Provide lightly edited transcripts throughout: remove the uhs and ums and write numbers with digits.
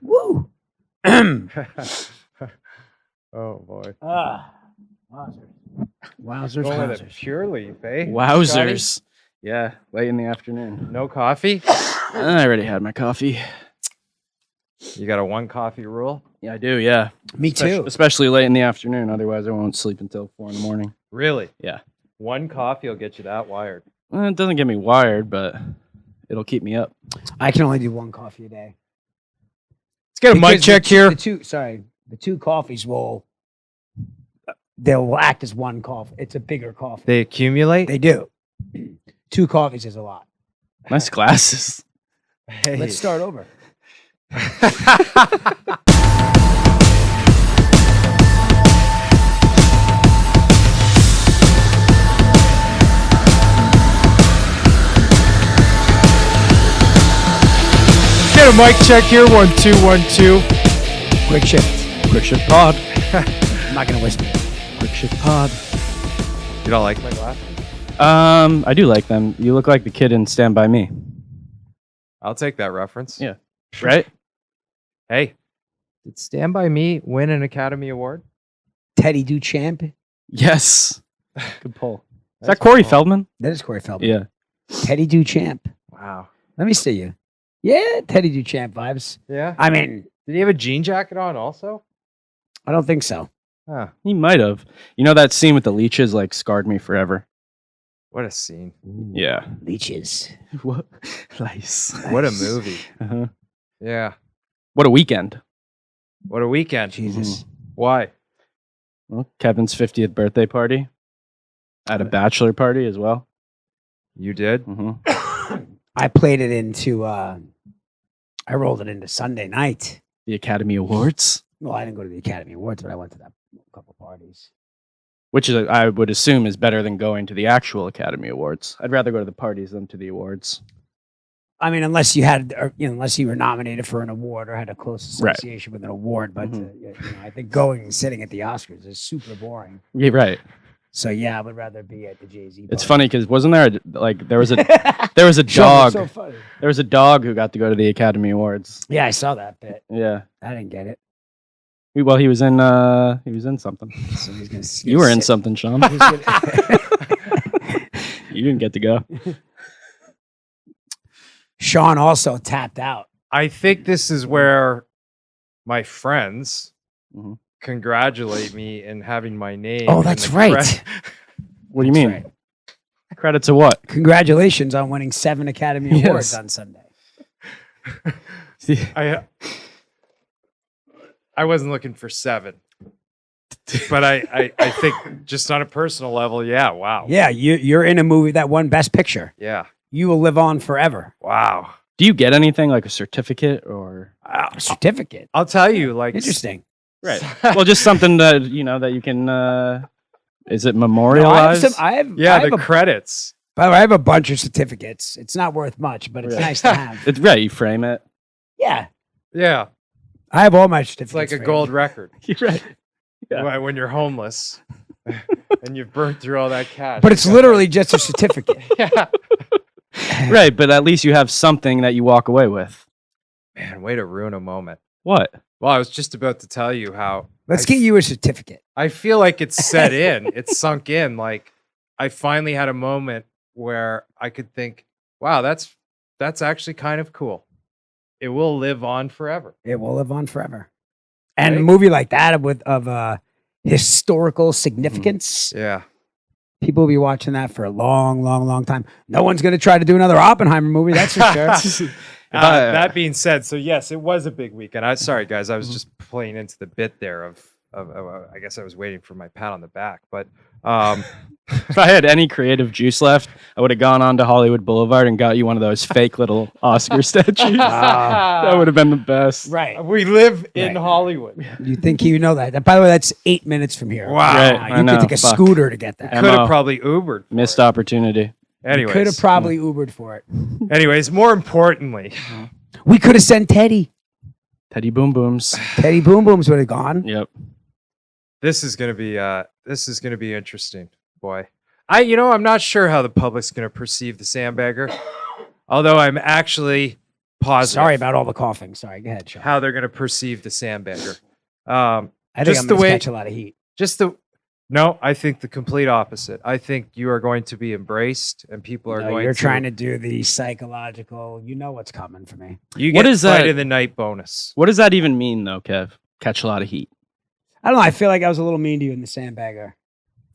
Woo! Oh boy. Wowzers. Going with a pure leaf, eh? Wowzers. Yeah, late in the afternoon. No coffee? I already had my coffee. You got a 1 coffee rule? Yeah, I do, yeah. Me too. Especially late in the afternoon. Otherwise, I won't sleep until 4 in the morning. Really? Yeah. 1 coffee will get you that wired. Well, it doesn't get me wired, but it'll keep me up. I can only do 1 coffee a day. Let's get a mic Because check here. The 2 coffees will act as 1 coffee. It's a bigger coffee. They accumulate? They do. 2 coffees is a lot. Nice glasses. Hey. Let's start over. Get a mic check here. 1 2 1 2. Quickshift. Quickshift pod. I'm not gonna whisper. Quickshift pod. You don't like my glasses? I do like them. You look like the kid in Stand By Me. I'll take that reference. Yeah. Right? Hey, did Stand By Me win an Academy Award? Teddy Duchamp. Yes. Good pull. Is That's that Corey cool. Feldman? That is Corey Feldman. Yeah. Teddy Duchamp. Wow. Let me see you. Yeah, Teddy Duchamp vibes. Yeah. I mean, Did he have a jean jacket on also? I don't think so. Huh. He might have. You know that scene with the leeches like scarred me forever. What a scene. Yeah. Leeches. What? Nice. What a movie. Uh-huh. Yeah. What a weekend. What a weekend. Jesus. Why? Well, Kevin's 50th birthday party. I had a bachelor party as well. You did? Mm-hmm. I played it into. I rolled it into Sunday night. The Academy Awards, Well, I didn't go to the Academy Awards, but I went to that couple parties. which is, I would assume is better than going to the actual Academy Awards. I'd rather go to the parties than to the awards. I mean, unless you had, or, unless you were nominated for an award or had a close Right. association with an award. But Mhm. I think going and sitting at the Oscars is super boring. Yeah, right. So yeah, I would rather be at the Jay-Z. It's party. funny because wasn't there there was a Sean, dog it's so funny. there was a dog who got to go to the Academy Awards. Yeah, I saw that bit. Yeah. I didn't get it. Well, he was in something. So he's gonna. You were in sit- something, Sean. he's gonna- You didn't get to go. Sean also tapped out. I think this is where my friends Mhm. congratulate me in having my name. Oh, in that's the right. What do you That's mean? right. Credit to what? Congratulations on winning 7 Academy Yes. Awards on Sunday. I wasn't looking for 7. But I think just on a personal level, yeah, wow. Yeah, you're in a movie that won Best Picture. Yeah. You will live on forever. Wow. Do you get anything like a certificate or A certificate. I'll tell you, like Interesting. right? Well, just something that that you can. Is it No, memorialized? I have yeah, I have the a, credits. by the way, I have a bunch of certificates. It's not worth much, but it's Right. nice to have. It's right. You frame it. Yeah, Yeah. I have all my certificates. It's like a framed. gold record. You're right. Yeah. When you're homeless and you've burned through all that cash. But it's literally just a certificate. yeah. Right, but at least you have something that you walk away with. Man, way to ruin a moment. What? Well, I was just about to tell you how Let's I get you a certificate. I feel like it's set in. It's sunk in. Like I finally had a moment where I could think, wow, that's actually kind of cool. It will live on forever. It will live on forever. And a Right. movie like that of historical significance, Yeah. people will be watching that for a long, long, long time. No one's going to try to do another Oppenheimer movie, that's for sure. That being said, so yes, it was a big weekend. Sorry, guys, I was just playing into the bit there of I guess I was waiting for my pat on the back, but If I had any creative juice left, I would have gone on to Hollywood Boulevard and got you one of those fake little Oscar statues. That would have been the best. Right. we live in Right. Hollywood. You think you know that? By the way, that's 8 minutes from here. Wow. Right, You I know, could take a fuck. scooter to get that. Yeah. Could have MO. probably Ubered. Missed opportunity. Anyways, Could have probably Ubered for it. anyways, more importantly, We could have sent Teddy. Teddy Boom Booms. Teddy Boom Booms would have gone. Yep. this is gonna be interesting, boy. I'm not sure how the public's gonna perceive the SandBagger, although I'm actually positive. Sorry about all the coughing. Sorry, go ahead, Sean. How they're going to perceive the SandBagger. I think just I'm the going to way- catch a lot of heat. No, I think the complete opposite. I think you are going to be embraced, and people are No, going. you're to... trying to do the psychological. You know what's coming for me. You What get is fight that? in the night bonus. What does that even mean, though, Kev? Catch a lot of heat. I don't know. I feel like I was a little mean to you in the SandBagger.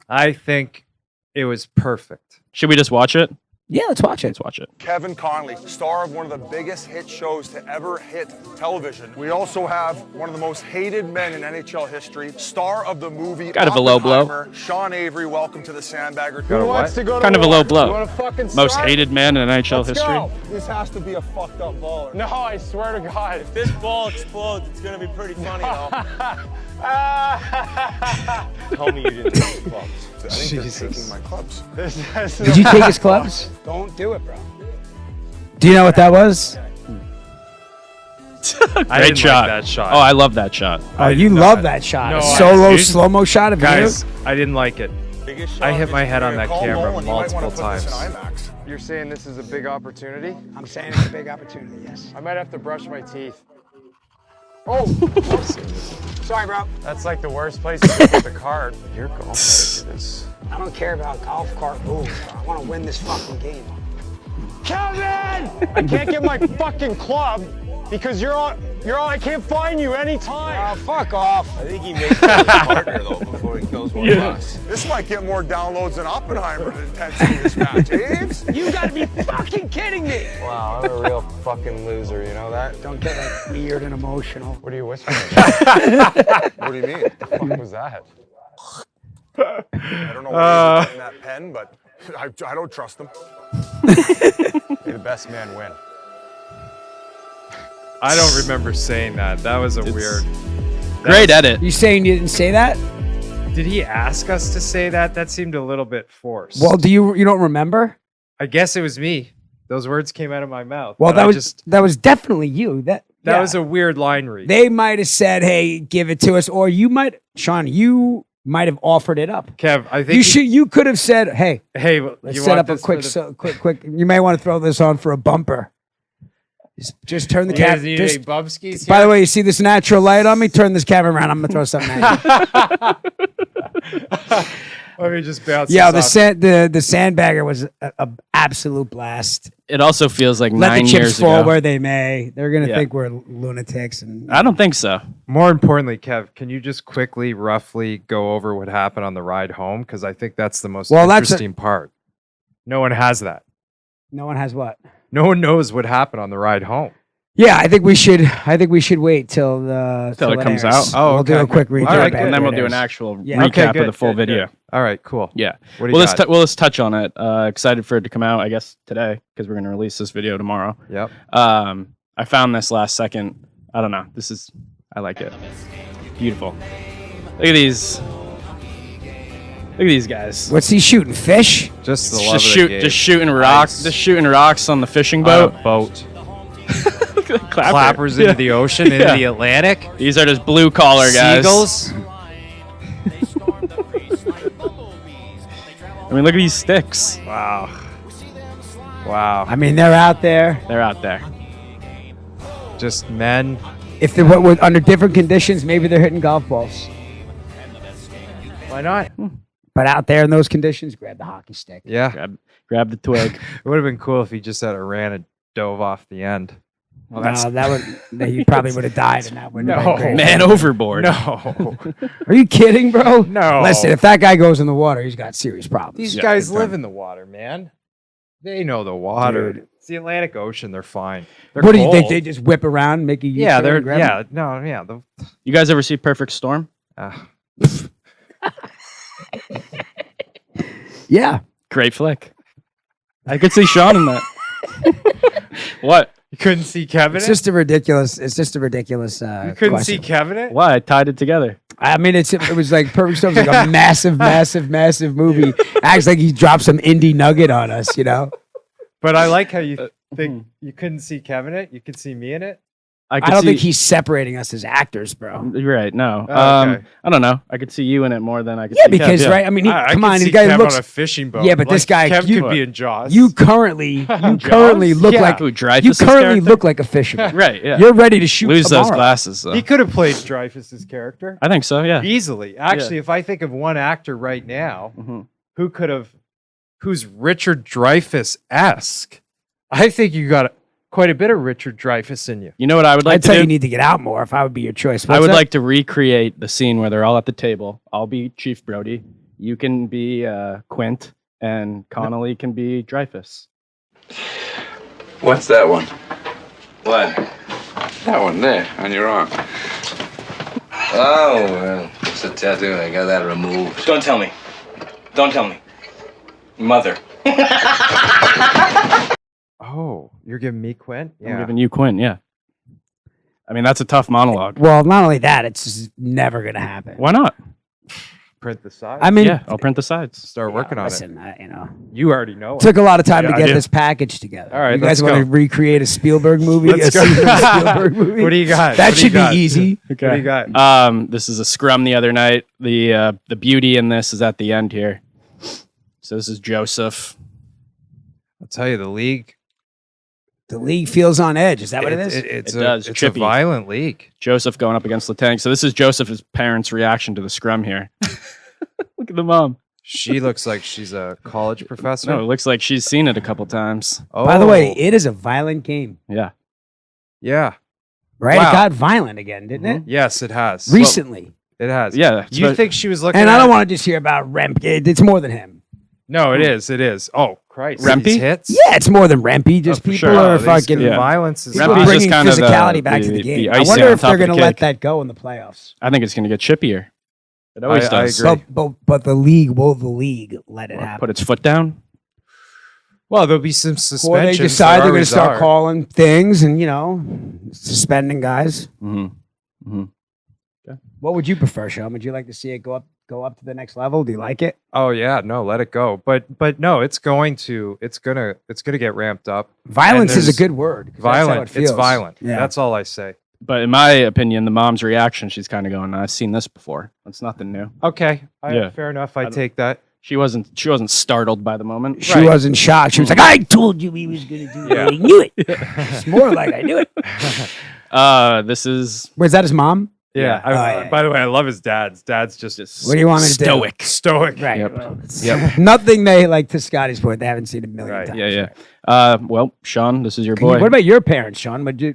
I think it was perfect. Should we just watch it? Yeah, let's watch it. Let's watch it. Kevin Connolly, star of one of the biggest hit shows to ever hit television. We also have one of the most hated men in NHL history, star of the movie Kind of a low blow. Oppenheimer, Sean Avery. Welcome to the SandBagger. Got a Who what? wants to go to Kind of a war? low blow. You wanna fucking Most start? hated man in NHL Let's history. go. This has to be a fucked up baller. No, I swear to God. If this ball explodes, it's gonna be pretty funny though. Tell me you didn't take the clubs. I think they're taking my clubs. Did you take his clubs? Don't do it, bro. Do you know what that was? I Great didn't shot. like that shot. Oh, I love that shot. Oh, you did love not. that shot. No, A I solo didn't. slow-mo shot of Guys, you? I didn't like it. Biggest shot I hit of my his head on career. that Call camera Nolan. You might wanna multiple put this in times. IMAX. You're saying this is a big opportunity? I'm saying it's a big opportunity, yes. I might have to brush my teeth. Oh, sorry, bro. That's like the worst place to get the card. Your golf etiquette is. I don't care about golf cart rules. I want to win this fucking game. Kevin! I can't get my fucking club because you're on. I can't find you anytime. Oh, fuck off. I think he makes it his partner though before he kills one of us. this might get more downloads than Oppenheimer the intensity of this match. Aves? You gotta be fucking kidding me. Wow, I'm a real fucking loser. You know that? Don't get like weird and emotional. What are you whispering about? What do you mean? What the fuck was that? I don't know why he's in that pen, but I don't trust him. May the best man win. I don't remember saying that. That was a weird. Great edit. You saying you didn't say that? Did he ask us to say that? That seemed a little bit forced. Well, you don't remember? I guess it was me. Those words came out of my mouth. Well, but that was definitely you. That that yeah. was a weird line read. They might have said, "Hey, give it to us," or Sean, you might have offered it up. Kev, I think You could have said, "Hey, Hey, let's you set want up a this for quick. You may want to throw this on for a bumper. Just turn the You guys camera. need any bubskis By here? the way, you see this natural light on me? Turn this camera around. I'm gonna throw something at you. Let me just bounce. Yeah, this the off. SandBagger was a absolute blast. It also feels like Let 9 the years chips fall ago. where they may. They're gonna Yeah. think we're lunatics. And I don't think so. More importantly, Kev, can you just quickly, roughly go over what happened on the ride home? Because I think that's the most Well, that's interesting part. No one has that. no one has what? No one knows what happened on the ride home. Yeah, I think we should wait till it comes airs. out? Oh, we'll do okay. a quick recap. All right, and then we'll do an airs. actual Yeah. recap Okay, of good, the full good, video. good. All right, cool. Yeah. What do you got? Let's touch on it. Excited for it to come out, I guess, today because we're going to release this video tomorrow. Yep. I found this last second. I don't know. I like it. Beautiful. Look at these. Look at these guys. What's he shooting? Fish? Just the love of the game. Just shooting rocks. Nice. Just shooting rocks on the fishing On a boat. boat. Clapper. Clappers Yeah. into the ocean, into the Atlantic. These are just blue collar guys. Seagulls. I mean, look at these sticks. Wow. Wow. I mean, they're out there. They're out there. Just men. If they were under different conditions, maybe they're hitting golf balls. Why not? But out there in those conditions, grab the hockey stick. Yeah. Grab the twig. It would have been cool if he just had ran and dove off the end. Well, No, he probably would have died, and that wouldn't have No. been great. Man overboard. No. Are you kidding, bro? No. Listen, if that guy goes in the water, he's got serious problems. These Yeah, guys big time. live in the water, man. They know the water. Dude. It's the Atlantic Ocean. They're fine. They're What do you think? cold. They just whip around, make a U-turn, Yeah, they're and grab yeah, him? no, yeah. You guys ever see Perfect Storm? Yeah. Great flick. I could see Sean in that. What? You couldn't see Kevin. It's in it? just a ridiculous. It's just a ridiculous. You couldn't question. see Kevin. It. Why? I tied it together. I mean, it was like Perfect Storm's like a massive movie. Acts like he dropped some indie nugget on us, you know. But I like how you think you couldn't see Kevin in it. You could see me in it. I don't think he's separating us as actors, bro. You're right. No. Oh, okay. I don't know. I could see you in it more than I could. Yeah, see because Kev, right. I mean, I come could on, see the guy Kev looks. on a fishing boat. Yeah, but this guy, Kev you- could be in Jaws. You currently look Yeah. like Who, you Dreyfus's currently character? look like a fisherman. Right. Yeah. You're ready to shoot. Lose those tomorrow. glasses. Though. he could have played Dreyfus's character I think so. Yeah. easily. Actually, if I think of one actor right now Mhm. who's Richard Dreyfuss-esque, I think you got quite a bit of Richard Dreyfuss in you. You know what I would like I'd to tell do? you need to get out more if I would be your choice. I What's would that? like to recreate the scene where they're all at the table. I'll be Chief Brody. You can be Quint, and Connolly can be Dreyfus. What's that one? What? That one there, on your arm. Oh, well, it's a tattoo. I got that removed. Don't tell me. Don't tell me. Mother. Oh, you're giving me Quint? I'm giving you Quint. Yeah. I mean, that's a tough monologue. Well, not only that, it's just never gonna happen. Why not? Print the side. I mean, Yeah, I'll print the sides. Start working on it. listen, you know, You already know it. took a lot of time Yeah, to I get do. this package together. All right, you guys let's want to go. recreate a Spielberg movie? Let's A go. Steven Spielberg movie? What do you got? That What do you should got? be easy. What do you got? This is a scrum the other night. The beauty in this is at the end here. So this is Joseph. I'll tell you, the league. The league feels on edge. Is that what it is? It's It a, does. It's Chippy. a violent league. Joseph going up against Latang. So this is Joseph's parents' reaction to the scrum here. Look at the mom. She looks like she's a college professor. No, it looks like she's seen it a couple times. Oh, By the way, it is a violent game, Yeah. yeah. right? Wow. It got violent again, didn't it? Yes, it has. Recently. It has. Yeah. You think she was looking And at I don't want to just hear about Rempe. It's more than him. No, it is. It is. Oh, Christ. Rempe? These hits? Yeah, it's more than Rempe. Just Oh, for people sure. are These fucking yeah. violence is people Rempe's are just bringing kind of the- physicality back to the- the game. the I icing wonder on if top they're of the going to let cake. that go in the playoffs. I think it's going to get chippier. It always I does. agree. But the league let it happen? Put its foot down. Well, there'll be some Or suspensions. they decide There they're going to always start are. calling things and suspending guys. Mm-hmm. What would you prefer, Sean? Would you like to see it go up to the next level? Do you like it? Oh yeah, no, let it go. But no, it's gonna get ramped up. Violence is a there's- good word. 'cause that's how Violent. it feels. It's violent. Yeah. That's all I say. But in my opinion, the mom's reaction, she's kind of going, "I've seen this before. It's nothing new." Okay. Yeah. Fair enough. I don't- take that. She wasn't startled by the moment. She wasn't shocked. She was like, "I told you he was going to do it. Yeah. I knew it." It's more like I knew it. This is Was that his mom? Yeah. Oh, yeah. By the way, I love his dad's. Dad's just What do you want me to do? stoic. stoic. Right. Yep. Well, it's- Yep. Nothing they like to Scotty's point. They haven't seen a million Right. times. Yeah. Well, Sean, this is your Can you- boy. what about your parents, Sean? Would you?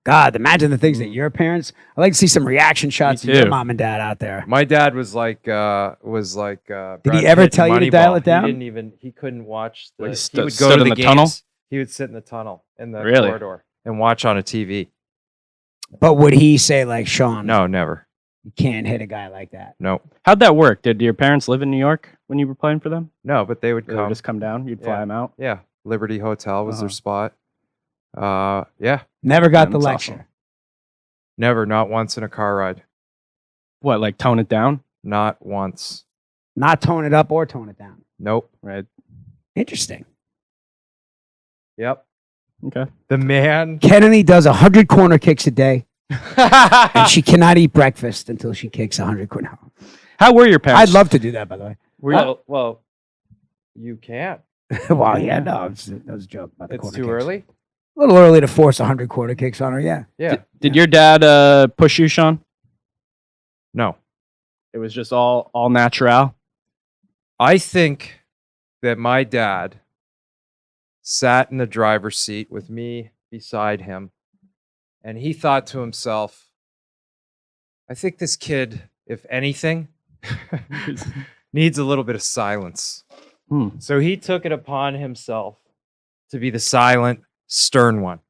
God, imagine the things that your parents. I'd like to see some reaction shots of your too. mom and dad out there. My dad was like. Did Brad he ever Pitt in tell you to dial Moneyball. it down? He didn't even. He couldn't watch. Well, he He stu- would go stood to in the the tunnel? games. He would sit in the tunnel in the Really? corridor and watch on a TV. But would he say like, Sean, No, never. you can't hit a guy like that? No, How'd that work? Did your parents live in New York when you were playing for them? no. But they would They would come. just come down. You'd fly Yeah. them out. Yeah, Liberty Hotel was their Uh-huh. spot. Yeah, Never got Man, the that's lecture. awesome. never, not once in a car ride. What, like tone it down? Not once. Not tone it up or tone it down. Nope. Right. Interesting. Yep. Okay. The man. Kennedy does 100 corner kicks a day, and she cannot eat breakfast until she kicks 100 corner. How were your parents? I'd love to do that, by the way. Well, you can't. Well, yeah, no, that was a joke about the It's corner too kicks. early. A little early to force 100 quarter kicks on her, yeah. Yeah. Did your dad push you, Sean? No. It was just all natural. I think that my dad sat in the driver's seat with me beside him, and he thought to himself, I think this kid, if anything, needs a little bit of silence. So he took it upon himself to be the silent, stern one.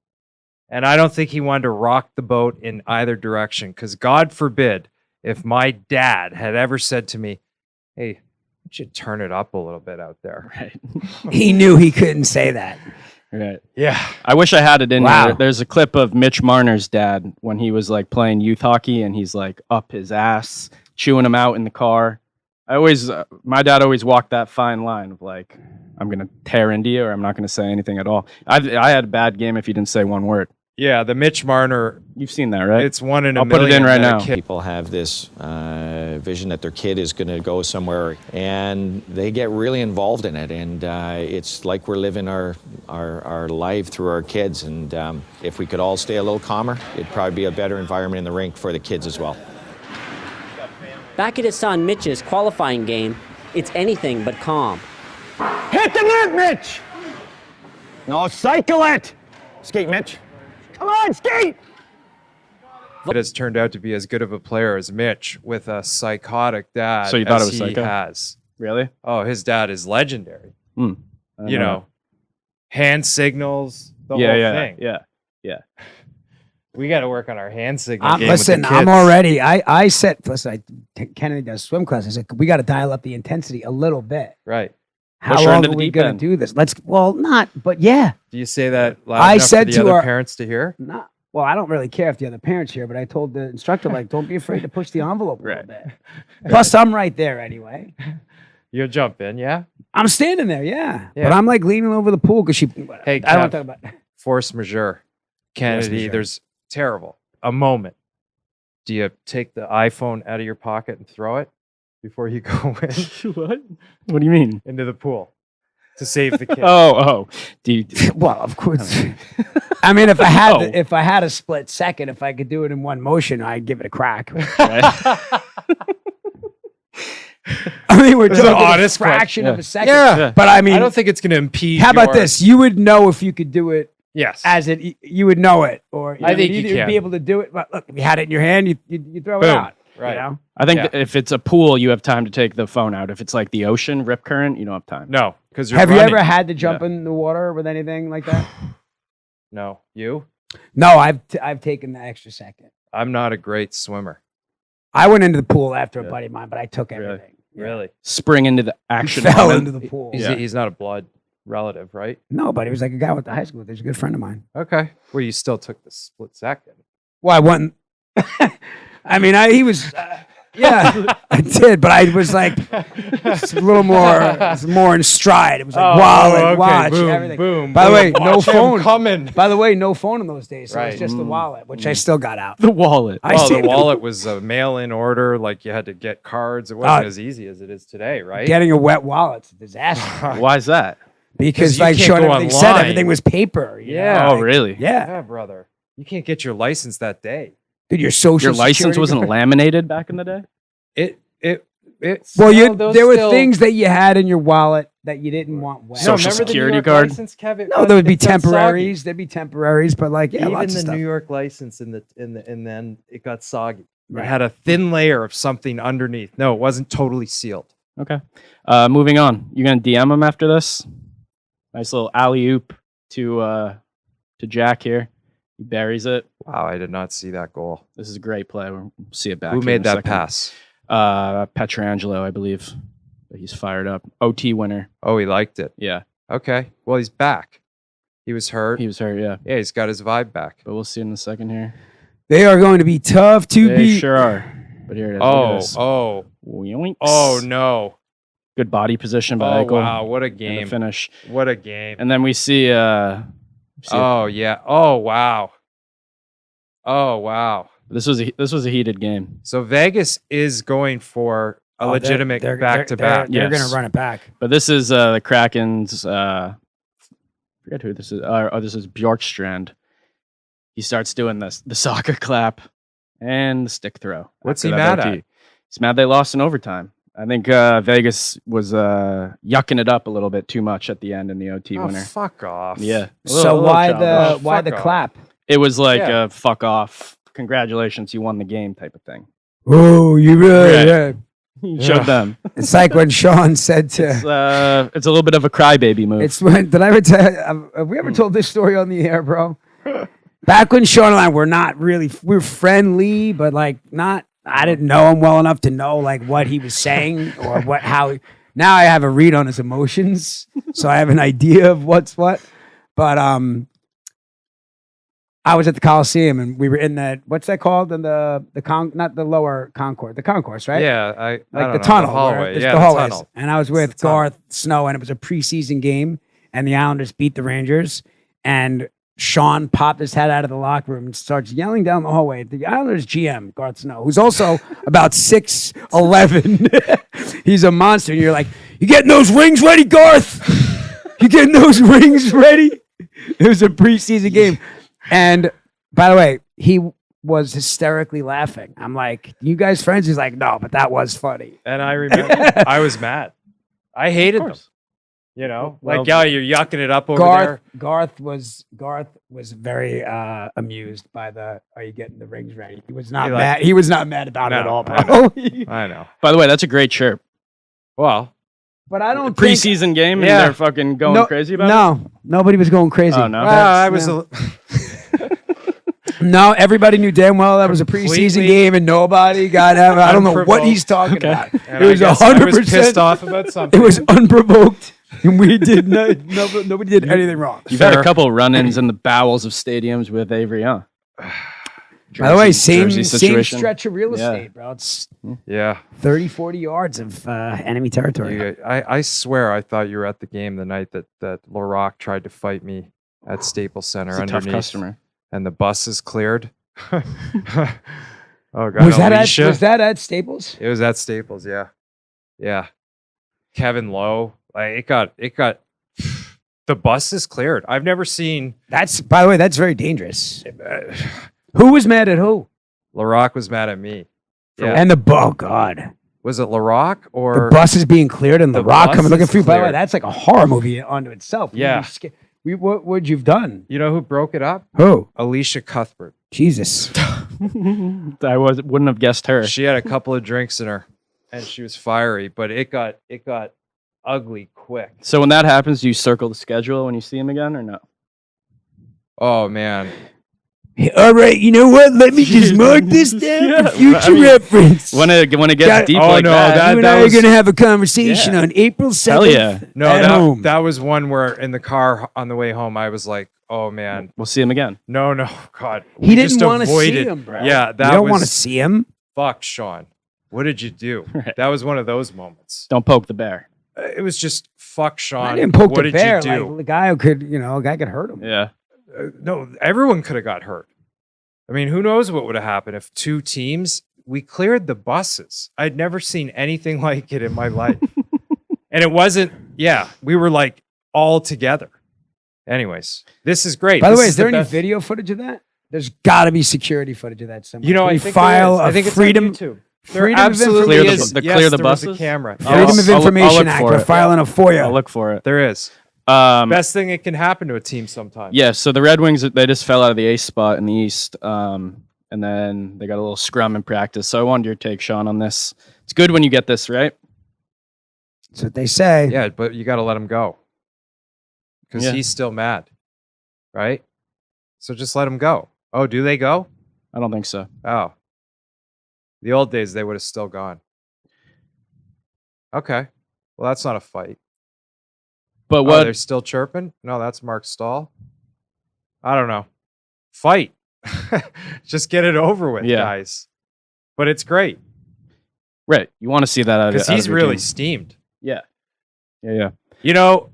And I don't think he wanted to rock the boat in either direction, because God forbid if my dad had ever said to me, hey, you should turn it up a little bit out there. Right. He knew he couldn't say that. Right. Yeah. I wish I had it in Wow. here. There's a clip of Mitch Marner's dad when he was like playing youth hockey and he's like up his ass, chewing him out in the car. My dad always walked that fine line of like, I'm going to tear into you or I'm not going to say anything at all. I had a bad game if he didn't say one word. Yeah, the Mitch Marner. You've seen that, right? It's one in a I'll million. put it in right that a now. kid- People have this vision that their kid is going to go somewhere, and they get really involved in it. And it's like we're living our life through our kids. And if we could all stay a little calmer, it'd probably be a better environment in the rink for the kids as well. Back at his son Mitch's qualifying game, it's anything but calm. Hit the net, Mitch! No, cycle it! Skate, Mitch. Come on, skate! It has turned out to be as good of a player as Mitch with a psychotic dad. So you thought it as was he psycho? has. Really? Oh, his dad is legendary. I don't You know, hand signals, the Yeah, whole yeah, thing. yeah. We got to work on our hand signal game. Listen, with the I'm kids. already. I said, listen, Kennedy does swim class. I said we got to dial up the intensity a little bit. Right. How Push her long into are the we deep gonna end. do this? Not, but yeah. Do you say that loud I enough said for the to other our- parents to hear? Not. Well, I don't really care if the other parents here, but I told the instructor, like, don't be afraid to push the envelope a little Right. bit. Plus, I'm right there anyway. You'll jump in, yeah? I'm standing there, yeah. Yeah. But I'm like leaning over the pool because she. Hey, I don't Kev. talk about. Force majeure. Kennedy, majeure. there's terrible. A moment. Do you take the iPhone out of your pocket and throw it before you go in What? What do you mean? into the pool to save the kid? Oh. Do you, Well, of course. I mean, if I had No. if I had a split second, if I could do it in one motion, I'd give it a crack. I mean, we're That's an talking a honest fraction of question. a second. Yeah. But I mean, I don't think it's going to impede. how about your- this? You would know if you could do it Yes. as it. You would know it, or I think you you'd can. be able to do it. But look, if you had it in your hand, you throw it Boom. out. Right. You know? I think Yeah. if it's a pool, you have time to take the phone out. If it's like the ocean, rip current, you don't have time. No, because you're Have you running. ever had to jump in the water with anything like that? No. You? No, I've taken the extra second. I'm not a great swimmer. I went into the pool after a Yeah. buddy of mine, but I took Really? everything. Yeah. Really? Spring into the He action. fell moment. into the pool. He's not a blood relative, right? No, but he was like a guy I went to high school with. He's a good friend of mine. Okay. Well, you still took the split second. Well, I wasn't. I mean, he was. Yeah, I did, but I was like it's a little more in stride. It was like wallet, watch, boom, everything. boom. By the boom. way, no Watch him phone. coming. By the way, no phone in those days. So Right. it's just the wallet, which I still got out. The wallet. I Well, the saved it. wallet was a mail-in order. Like you had to get cards. It wasn't Uh, as easy as it is today, right? Getting a wet wallet's a disaster Why is that? because, you like can't Sean, go everything said, online. everything was paper. you know? Yeah. Oh, Like, really? Yeah, Yeah, brother. You can't get your license that day. dude, your social. Your license security wasn't card- laminated back in the day? It's Well, those there were still- things that you had in your wallet that you didn't want wet. Social remember the New security York card? license, Kev? It No, got- there would be it got soggy. temporaries. There'd be temporaries, but like, yeah, Even lots the of stuff. New York license and then it got soggy. Right. It had a thin layer of something underneath. No, it wasn't totally sealed. Okay. Moving on. You gonna DM him after this? Nice little alley oop to Jack here. He buries it. Wow, I did not see that goal. This is a great play. We'll see it back. Who here made in a that second. pass? Petrangelo, I believe. But he's fired up. OT winner. Oh, he liked it. Yeah. Okay. Well, he's back. He was hurt. He was hurt, yeah. Yeah, he's got his vibe back. But we'll see in a second here. They are going to be tough to They beat. sure are. But here it is. Look at Oh, this. oh, Yoinks. oh no. Good body position by Oh, Eichel. wow. What a And the game. finish. What a game. And then we see Oh, yeah. Oh, wow. Oh, wow. this was a heated game. So Vegas is going for a legitimate back-to-back. They're Yes. going to run it back. But this is the Kraken's forget who this is. This is Bjorkstrand. He starts doing the soccer clap and the stick throw. What's after he that mad OT. at? He's mad they lost in overtime. I think Vegas was yucking it up a little bit too much at the end in the OT Oh, winner. fuck off. Yeah. So why the Fuck off. clap? It was like Yeah. fuck off. Congratulations, you won the game type of thing. Oh, you really? Right. Yeah. He showed them. It's like when Sean said to. It's a little bit of a crybaby move. It's when did I ever tell? Have we ever told this story on the air, bro? Back when Sean and I were not really, we were friendly, but like not. I didn't know him well enough to know like what he was saying or how. Now I have a read on his emotions, so I have an idea of what's what. But I was at the Coliseum and we were in what's that called? In not the lower concourse, the concourse, right? Yeah, I Like don't the know, tunnel, the where hallway. there's Yeah, the the hallways. tunnel. And I was with the tunnel. Garth Snow, and it was a preseason game, and the Islanders beat the Rangers. And Sean popped his head out of the locker room and starts yelling down the hallway at the Islanders GM, Garth Snow, who's also about 6'11". He's a monster. And you're like, you getting those rings ready, Garth? You getting those rings ready? It was a preseason game. And by the way, he was hysterically laughing. I'm like, you guys friends? He's like, no, but that was funny. And I remember I was mad. I hated them. You know, like, yeah, you're yucking it up over there. Garth was very amused by the. Are you getting the rings ready? He was not mad. He was not mad about it at all, bro. I know. By the way, that's a great chirp. Well, but I don't preseason game, and they're fucking going crazy about it. No, nobody was going crazy. Oh no, I was. No, everybody knew damn well that was a preseason game, and nobody got. I don't know what he's talking about. And it was 100% pissed off about something. It was unprovoked. And we did nobody did anything wrong. You've had a couple run-ins in the bowels of stadiums with Avery, huh? By the way, same stretch of real estate, bro. It's 30, 40 yards of enemy territory. I swear I thought you were at the game the night that LaRock tried to fight me at Staples Center. He's a tough customer. And the bus is cleared. Oh God! Was that at Staples? It was at Staples. Yeah. Kevin Lowe. Like it got. The bus is cleared. I've never seen. By the way, that's very dangerous. Who was mad at who? LaRock was mad at me. Yeah. And oh God. Was it LaRock or the bus is being cleared and LaRock coming looking for you? By the way, that's like a horror movie unto itself. Yeah. What would you've done? You know who broke it up? Who? Alicia Cuthbert. Jesus. I wouldn't have guessed her. She had a couple of drinks in her, and she was fiery. But it got ugly quick. So when that happens, do you circle the schedule when you see him again, or no? Oh man. All right, you know what? Let me just mark this down for future reference. When it gets deep like that, you and I are going to have a conversation on April 7th. Hell yeah. No, that was one where in the car on the way home, I was like, oh man. We'll see him again. No, God. He didn't want to see him, bro. Yeah, you don't want to see him? Fuck, Sean. What did you do? Right. That was one of those moments. Don't poke the bear. It was just, fuck, Sean. I didn't poke what the did bear. You do? Like, the guy could hurt him. Yeah. No, everyone could have got hurt. I mean, who knows what would have happened if two teams, we cleared the buses. I'd never seen anything like it in my life. And it wasn't, we were like all together. Anyways, this is great. By the way, is there any video footage of that? There's got to be security footage of that somewhere. You know, I think it's freedom. On YouTube. Freedom absolutely of is. Clear the buses? Was a camera. Freedom of Information Act. We're filing a FOIA. I'll look for it. There is. Best thing that can happen to a team sometimes. Yeah, so the Red Wings, they just fell out of the ace spot in the East, and then they got a little scrum in practice. So I wanted your take, Sean, on this. It's good when you get this, right? That's what they say. Yeah, but you got to let him go because he's still mad, right? So just let him go. Oh, do they go? I don't think so. Oh. The old days, they would have still gone. Okay. Well, that's not a fight. But what? They're still chirping? No, that's Mark Stahl. I don't know. Fight. Just get it over with, guys. But it's great. Right. You want to see that out of because he's really steamed. Yeah. You know,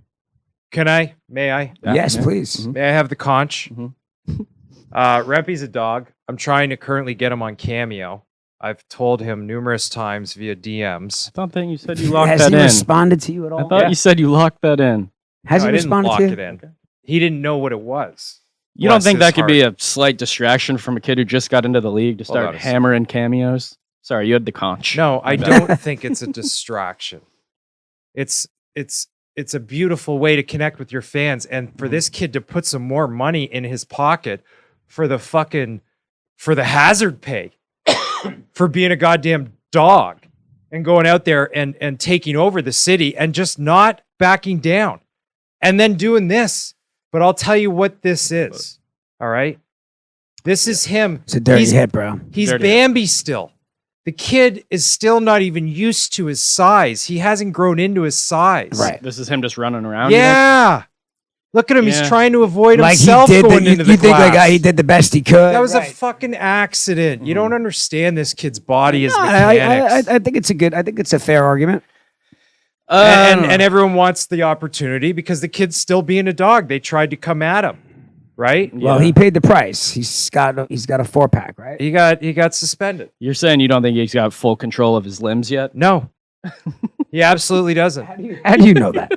may I? Yes, please. Mm-hmm. May I have the conch? Mm-hmm. Rempy's a dog. I'm trying to currently get him on Cameo. I've told him numerous times via DMs. I thought that you said you locked that in. Has he responded to you at all? I thought you said you locked that in. Has he responded to you? I didn't lock it in. He didn't know what it was. You don't think that could be a slight distraction from a kid who just got into the league to start hammering cameos? Sorry, you had the conch. No, I don't think it's a distraction. It's a beautiful way to connect with your fans, and for this kid to put some more money in his pocket for the hazard pay. For being a goddamn dog and going out there and taking over the city and just not backing down and then doing this. But I'll tell you what this is. All right. This is him. It's a dirty hit, bro. He's dirty Bambi still. The kid is still not even used to his size. He hasn't grown into his size. Right. This is him just running around. Yeah. Look at him. Yeah. He's trying to avoid like himself he did going into the You think glass. like he did the best he could. That was a fucking accident. You don't understand this kid's body as mechanics. I think it's a fair argument. And everyone wants the opportunity because the kid's still being a dog. They tried to come at him. right? Well, he paid the price. He's got a 4-pack, right? He got suspended. You're saying you don't think he's got full control of his limbs yet? No, he absolutely doesn't. How do you know that?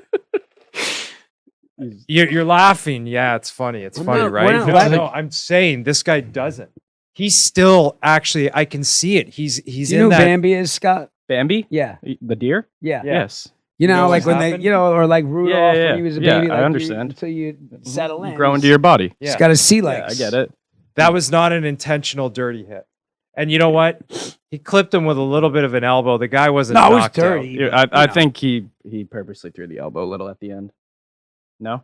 You're laughing. Yeah, it's funny. It's funny, not- right? we're not No, laughing. no, I'm saying this guy doesn't. He's still actually. I can see it. He's Do you in know who that. Bambi is, Scott? Bambi? Yeah. The deer? Yeah. Yes. You know, know like what's when happened? they, or like Rudolph yeah. when he was a Yeah, baby. I Like understand. until you settle in. Grow into your body. Yeah. He's got a sea Yeah, legs. I get it. That was not an intentional dirty hit. And you know what? He clipped him with a little bit of an elbow. The guy wasn't No, it was knocked out. dirty. Yeah, I You know. think he purposely threw the elbow a little at the end. No?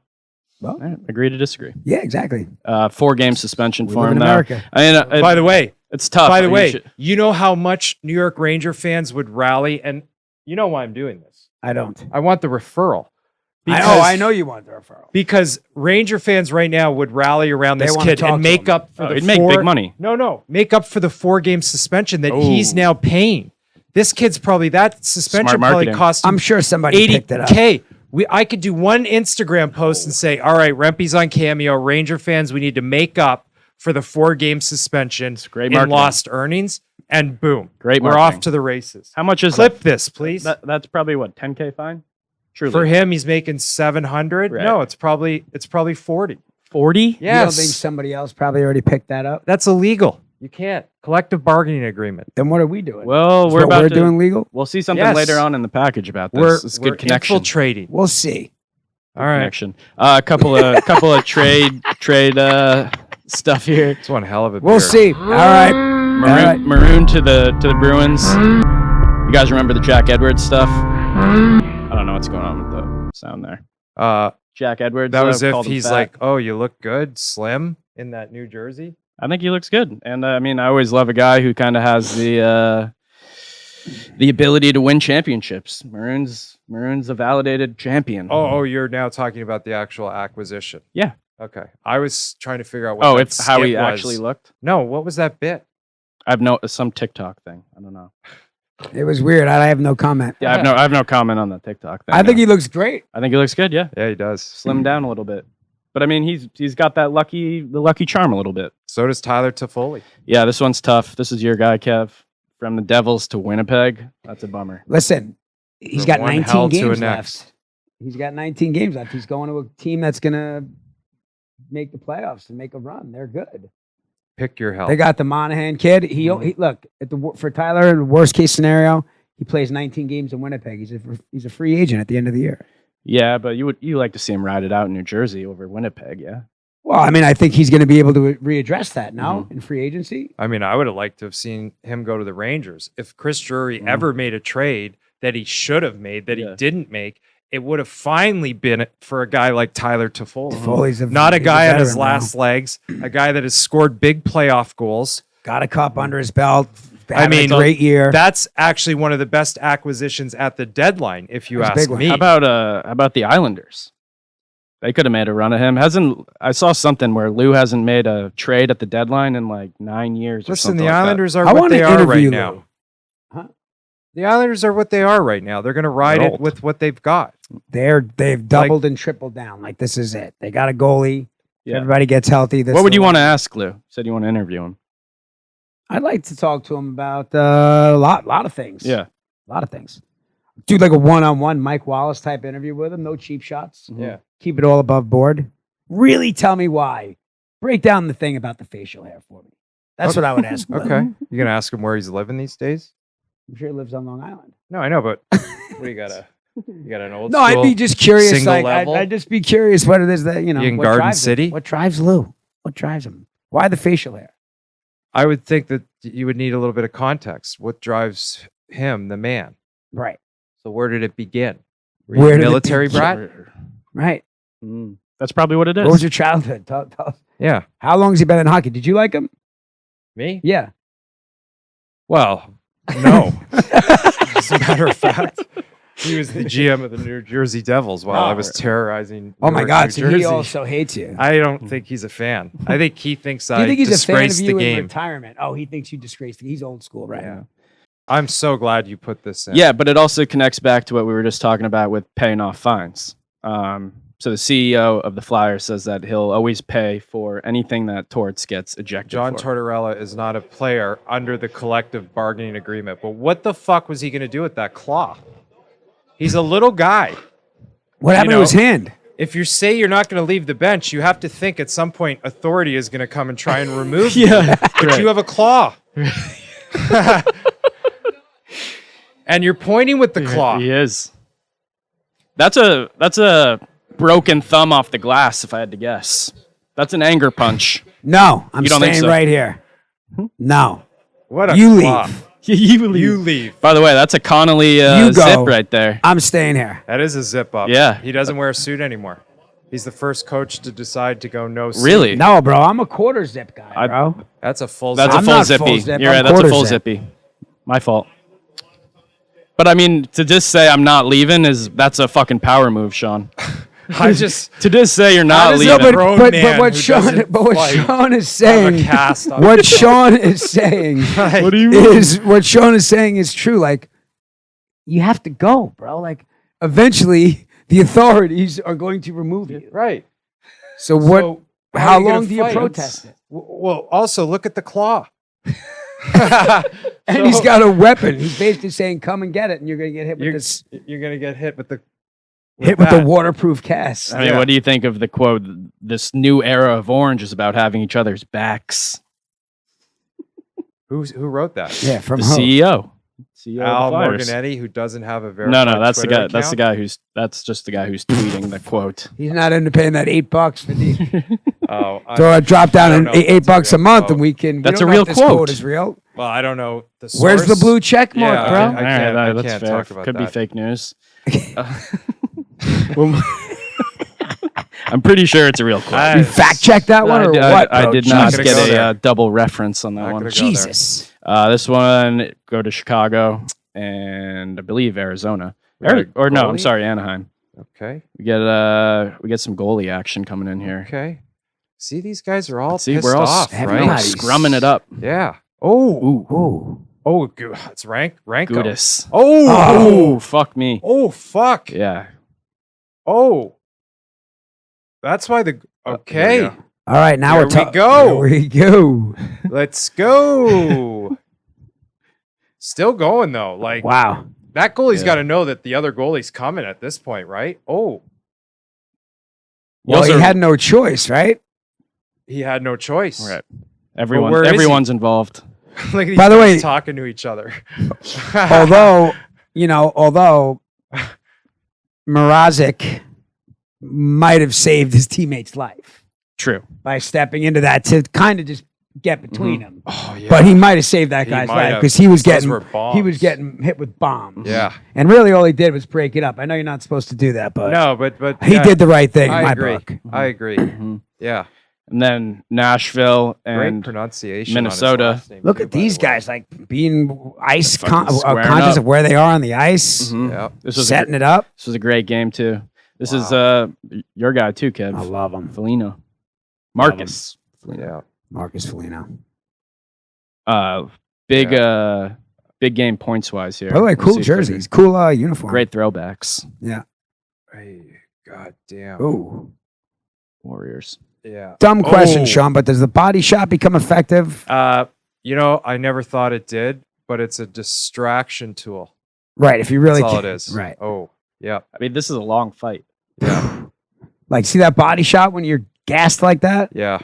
Well, All right, agree to disagree. yeah, exactly. 4-game suspension We for live him in now. America. I mean, By the way, it's tough. By the You way, should- you know how much New York Ranger fans would rally, and you know why I'm doing this. I don't. I want the referral. I know you want the referral. Because Ranger fans right now would rally around They this wanna kid talk and to make him. up for Oh, the he'd make big money. No, make up for the 4-game suspension that he's Oh. now paying. This kid's probably that suspension Smart probably marketing. cost him I'm sure somebody picked it up. $80K. I could do one Instagram post and say, all right, Rempe's on Cameo. Ranger fans, we need to make up for the 4-game suspension great in marketing. lost earnings. And boom, Great we're marketing. off to the races. How much is Clip this, please. That's probably what, 10K fine? Truly. For him, he's making 700. Right. No, it's probably 40. 40? You don't Yes, think somebody else probably already picked that up? that's illegal. You can't. Collective bargaining agreement. Then what are we doing? Well, Is we're what about we're to doing legal? We'll see something Yes. later on in the package about this. We're It's a good we're connection. infiltrating. We'll see. All right, Connection. A couple of trade stuff here. it's one hell of a. We'll beer. see. All right. All right. Maroon to the Bruins. You guys remember the Jack Edwards stuff? I don't know what's going on with the sound there. Jack Edwards. That was if called him he's fat. like, oh, you look good, slim in that New Jersey. I think he looks good, and I mean, I always love a guy who kind of has the ability to win championships. Maroon's a validated champion. Oh, you're now talking about the actual acquisition. Yeah. Okay, I was trying to figure out what. Oh, that it's how he skit was. actually looked. No, what was that bit? I've some TikTok thing. I don't know. It was weird. I have no comment. Yeah, I have no comment on the TikTok thing. I think he looks great. I think he looks good. Yeah, Yeah, he does. slimmed down a little bit, but I mean, he's got that lucky charm a little bit. So does Tyler Toffoli. Yeah, this one's tough. This is your guy, Kev, from the Devils to Winnipeg. That's a bummer. Listen, he's From got one 19 hell to games the next. left. He's got 19 games left. He's going to a team that's going to make the playoffs and make a run. They're good. Pick your hell. They got the Monahan kid. He look at for Tyler. In the worst case scenario, he plays 19 games in Winnipeg. He's a free agent at the end of the year. Yeah, but you like to see him ride it out in New Jersey over Winnipeg, yeah? Well, I mean, I think he's going to be able to readdress that now in free agency. I mean, I would have liked to have seen him go to the Rangers. If Chris Drury ever made a trade that he should have made that he didn't make, it would have finally been for a guy like Tyler Toffoli. Toffoli's Not a he's guy on his veteran last legs, a guy that has scored big playoff goals. Got a cup under his belt. I Having mean, a great year. That's actually one of the best acquisitions at the deadline, if you That's a big ask one. me. How about the Islanders? They could have made a run at him. I saw something where Lou hasn't made a trade at the deadline in like 9 years. Or Listen, something the like that. Islanders are I what wanna they are right interview now. Lou. Huh? The Islanders are what they are right now. They're going to ride They're it old. with what they've got. They've doubled and tripled down. Like this is it. They got a goalie. Yeah. Everybody gets healthy. What would you want to ask Lou? Said you want to interview him. I'd like to talk to him about a lot of things. Yeah. A lot of things. Do like a one-on-one Mike Wallace type interview with him. No cheap shots. Yeah. Keep it all above board. Really tell me why. Break down the thing about the facial hair for me. That's what I would ask. Lou. Okay. You going to ask him where he's living these days? I'm sure he lives on Long Island. No, I know, but what do you got? You got an old No, school I'd be just curious. single Like, level? I'd just be curious what it is that, in what Garden drives him. City? What drives Lou? What drives him? Why the facial hair? I would think that you would need a little bit of context. What drives him, the man? Right. So where did it begin? Were you Where a did it military begin? brat? Right. That's probably what it is. What was your childhood? Tell us. Yeah. How long has he been in hockey? Did you like him? Me? Yeah. Well, no. As a matter of fact, he was the GM of the New Jersey Devils while I was terrorizing. Oh my Newark, God! New So Jersey. he also hates you. I don't think he's a fan. I think he thinks Do I you think he's a fan of disgraced the you in game. retirement? Oh, he thinks you disgraced. He's old school, right? Yeah. I'm so glad you put this in. Yeah, but it also connects back to what we were just talking about with paying off fines. So the CEO of the Flyers says that he'll always pay for anything that Torts gets ejected John for. Tortorella is not a player under the collective bargaining agreement. But what the fuck was he going to do with that claw? He's a little guy. What happened to his hand? If you say you're not going to leave the bench, you have to think at some point authority is going to come and try and remove you. But you have a claw. And you're pointing with the claw. He is. That's a broken thumb off the glass, if I had to guess. That's an anger punch. No, I'm You don't think staying so? right here. No. What a You claw. leave. You leave. By the way, that's a Connolly You go. zip right there. I'm staying here. That is a zip up. Yeah. He doesn't wear a suit anymore. He's the first coach to decide to go no suit. Really? No, bro. I'm a quarter zip guy, bro. That's a full That's zip. a I'm full not zippy. full zip, You're I'm right. That's a quarter full zip. zippy. My fault. But I mean, to just say I'm not leaving that's a fucking power move, Sean. I just To just say you're How not does leaving. a grown But man what who Sean doesn't fight Sean is have a saying cast on what his Sean is saying What do you mean? is what Sean is saying is true. Like, you have to go, bro. Like, eventually the authorities are going to remove you. Right. So what? So how are you gonna long do you fight? protest it? Well, also look at the claw. And he's got a weapon. He's basically saying, "Come and get it," and you're going to get hit with You're, this you're gonna get hit with the hit with the that. waterproof cast. I mean, Yeah. what do you think of the quote? This new era of Orange is about having each other's backs. Who wrote that? Yeah, from The home. CEO. CEO Al of the Flyers. Morganetti, who doesn't have a verified No, that's the Twitter guy. That's the account? guy who's. That's just the guy who's tweeting the quote. He's not into paying that $8 for the. Oh, So I drop down I don't an know if $8 that's a a real month, quote. and we can. That's we don't a know real if this quote. quote is real. well, I don't know the source. Where's the blue check mark, Yeah, bro? I All can't- right, I that's can't fair. talk about Could be that. fake news. Well, I'm pretty sure it's a real quote. You fact check that one or what? I bro? did not gonna get go a there. double reference on that Not one. gonna go there. Jesus. This one go to Chicago and I believe Arizona. We got a Or no, I'm goalie? sorry, Anaheim. Okay. We get some goalie action coming in here. Okay. See, these guys are all See, pissed we're all off, everybody's- right? scrumming it up. Yeah. Oh. Ooh. Oh, it's Ranko. Goodis. Oh. Fuck me. Oh, fuck. Yeah. Oh. That's why the. Okay. There we All right, now Here we're we go. Here we go. Let's go. Still going though. Like Wow. that goalie's Yeah. got to know that the other goalie's coming at this point, right? Oh, Well, Also- he had no choice, right? he had no choice. Right. where is he? Everyone's involved. Look at these By the guys way- talking to each other. although Mrazek might have saved his teammate's life True. by stepping into that to kind of just get between them. Oh yeah. But he might have saved that He guy's might life have. because he was Those were getting hit with bombs. Yeah. And really all he did was break it up. I know you're not supposed to do that, but No, but he yeah, did the right thing in I my agree. book. I agree. Mhm. Yeah. And then Nashville Great and pronunciation. on his Minnesota. last name, Look too, at by the these way. guys like being ice Fucking squaring conscious up. of where they are on the ice, Mhm. Yeah. this was setting it up. This was a great game too. This is your guy too, Kev. I love him. Felino. Marcus. Yeah. Marcus Foligno. Big game points wise here. By the way, Let's cool see if I can- jerseys, cool uniform. Great throwbacks. Hey, god damn. Ooh. Warriors. Yeah. Dumb question, Oh. Sean, but does the body shot become effective? I never thought it did, but it's a distraction tool. Right, if you really That's all it can- is. Right. Oh, yeah. I mean, this is a long fight. Yeah. Like, see that body shot when you're gassed like that? Yeah.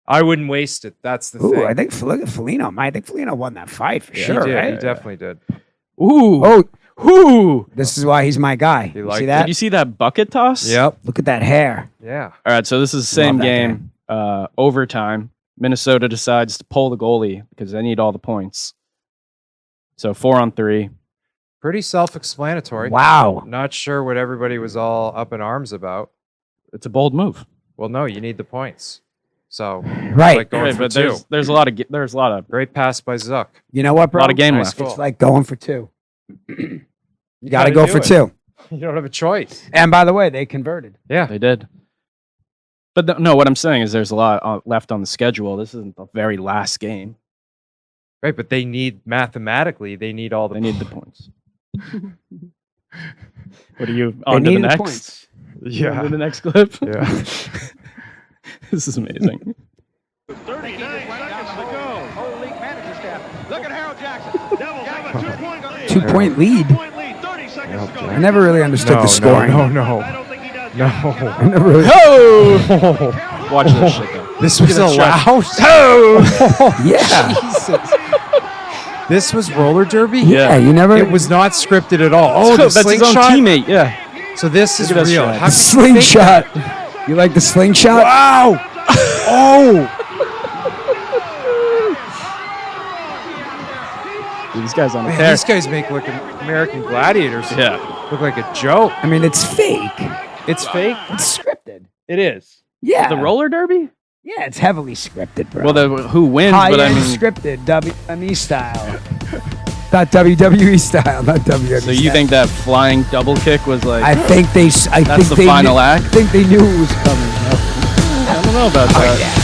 I wouldn't waste it. That's the Ooh, thing. I think look at Foligno. I think Foligno won that fight for Yeah, sure, he did. right? He definitely did. Ooh. Oh, Ooh. this is why he's my guy. You You like see it? that? Did you see that bucket toss? Yep. Look at that hair. Yeah. All right, so this is the same Love that game. Overtime. Minnesota decides to pull the goalie because they need all the points. So 4-on-3. Pretty self-explanatory. Wow. Not sure what everybody was all up in arms about. It's a bold move. Well, no, you need the points. So, Right. like going Right, for but two. there's a lot of Great pass by Zuck. You know what, bro? lot of game Nice left. goal. It's like going for two. You got to gotta go do for it. two. You don't have a choice. And by the way, they converted. Yeah. They did. But no, what I'm saying is there's a lot left on the schedule. This isn't the very last game. Right, but they need mathematically, they need all the They need the points. What are you on to the needed next? points. Yeah. Remember the next clip? Yeah. This is amazing. 39 seconds to go. Whole league manager staff. Look at Harold Jackson. Devils have a 2-point lead. 2-point lead. 2-point lead. 30 seconds to go. I never really understood the scoring. No. I don't think he does. I never really. Oh! Watch this shit though. This was Look at allowed. Oh! Yeah. This was roller derby? Yeah, you never. It was not scripted at all. Oh, the That's his own slingshot? teammate. Yeah. So this is Look at that real. stride. How The could you fake that? slingshot. You like the slingshot? Wow! Oh! Dude, these guys on a Man, tear. these guys make look American Gladiators look like a joke. I mean, it's fake. It's fake. It's scripted. It is. Yeah. The roller derby? Yeah, it's heavily scripted, bro. Well, who wins? High But I end mean, scripted, WWE style. Not WWE style, not WWE. so you think that flying double kick was like? I think they. I That's think the they final knew, act? I think they knew it was coming. Bro. I don't know about that. Yeah.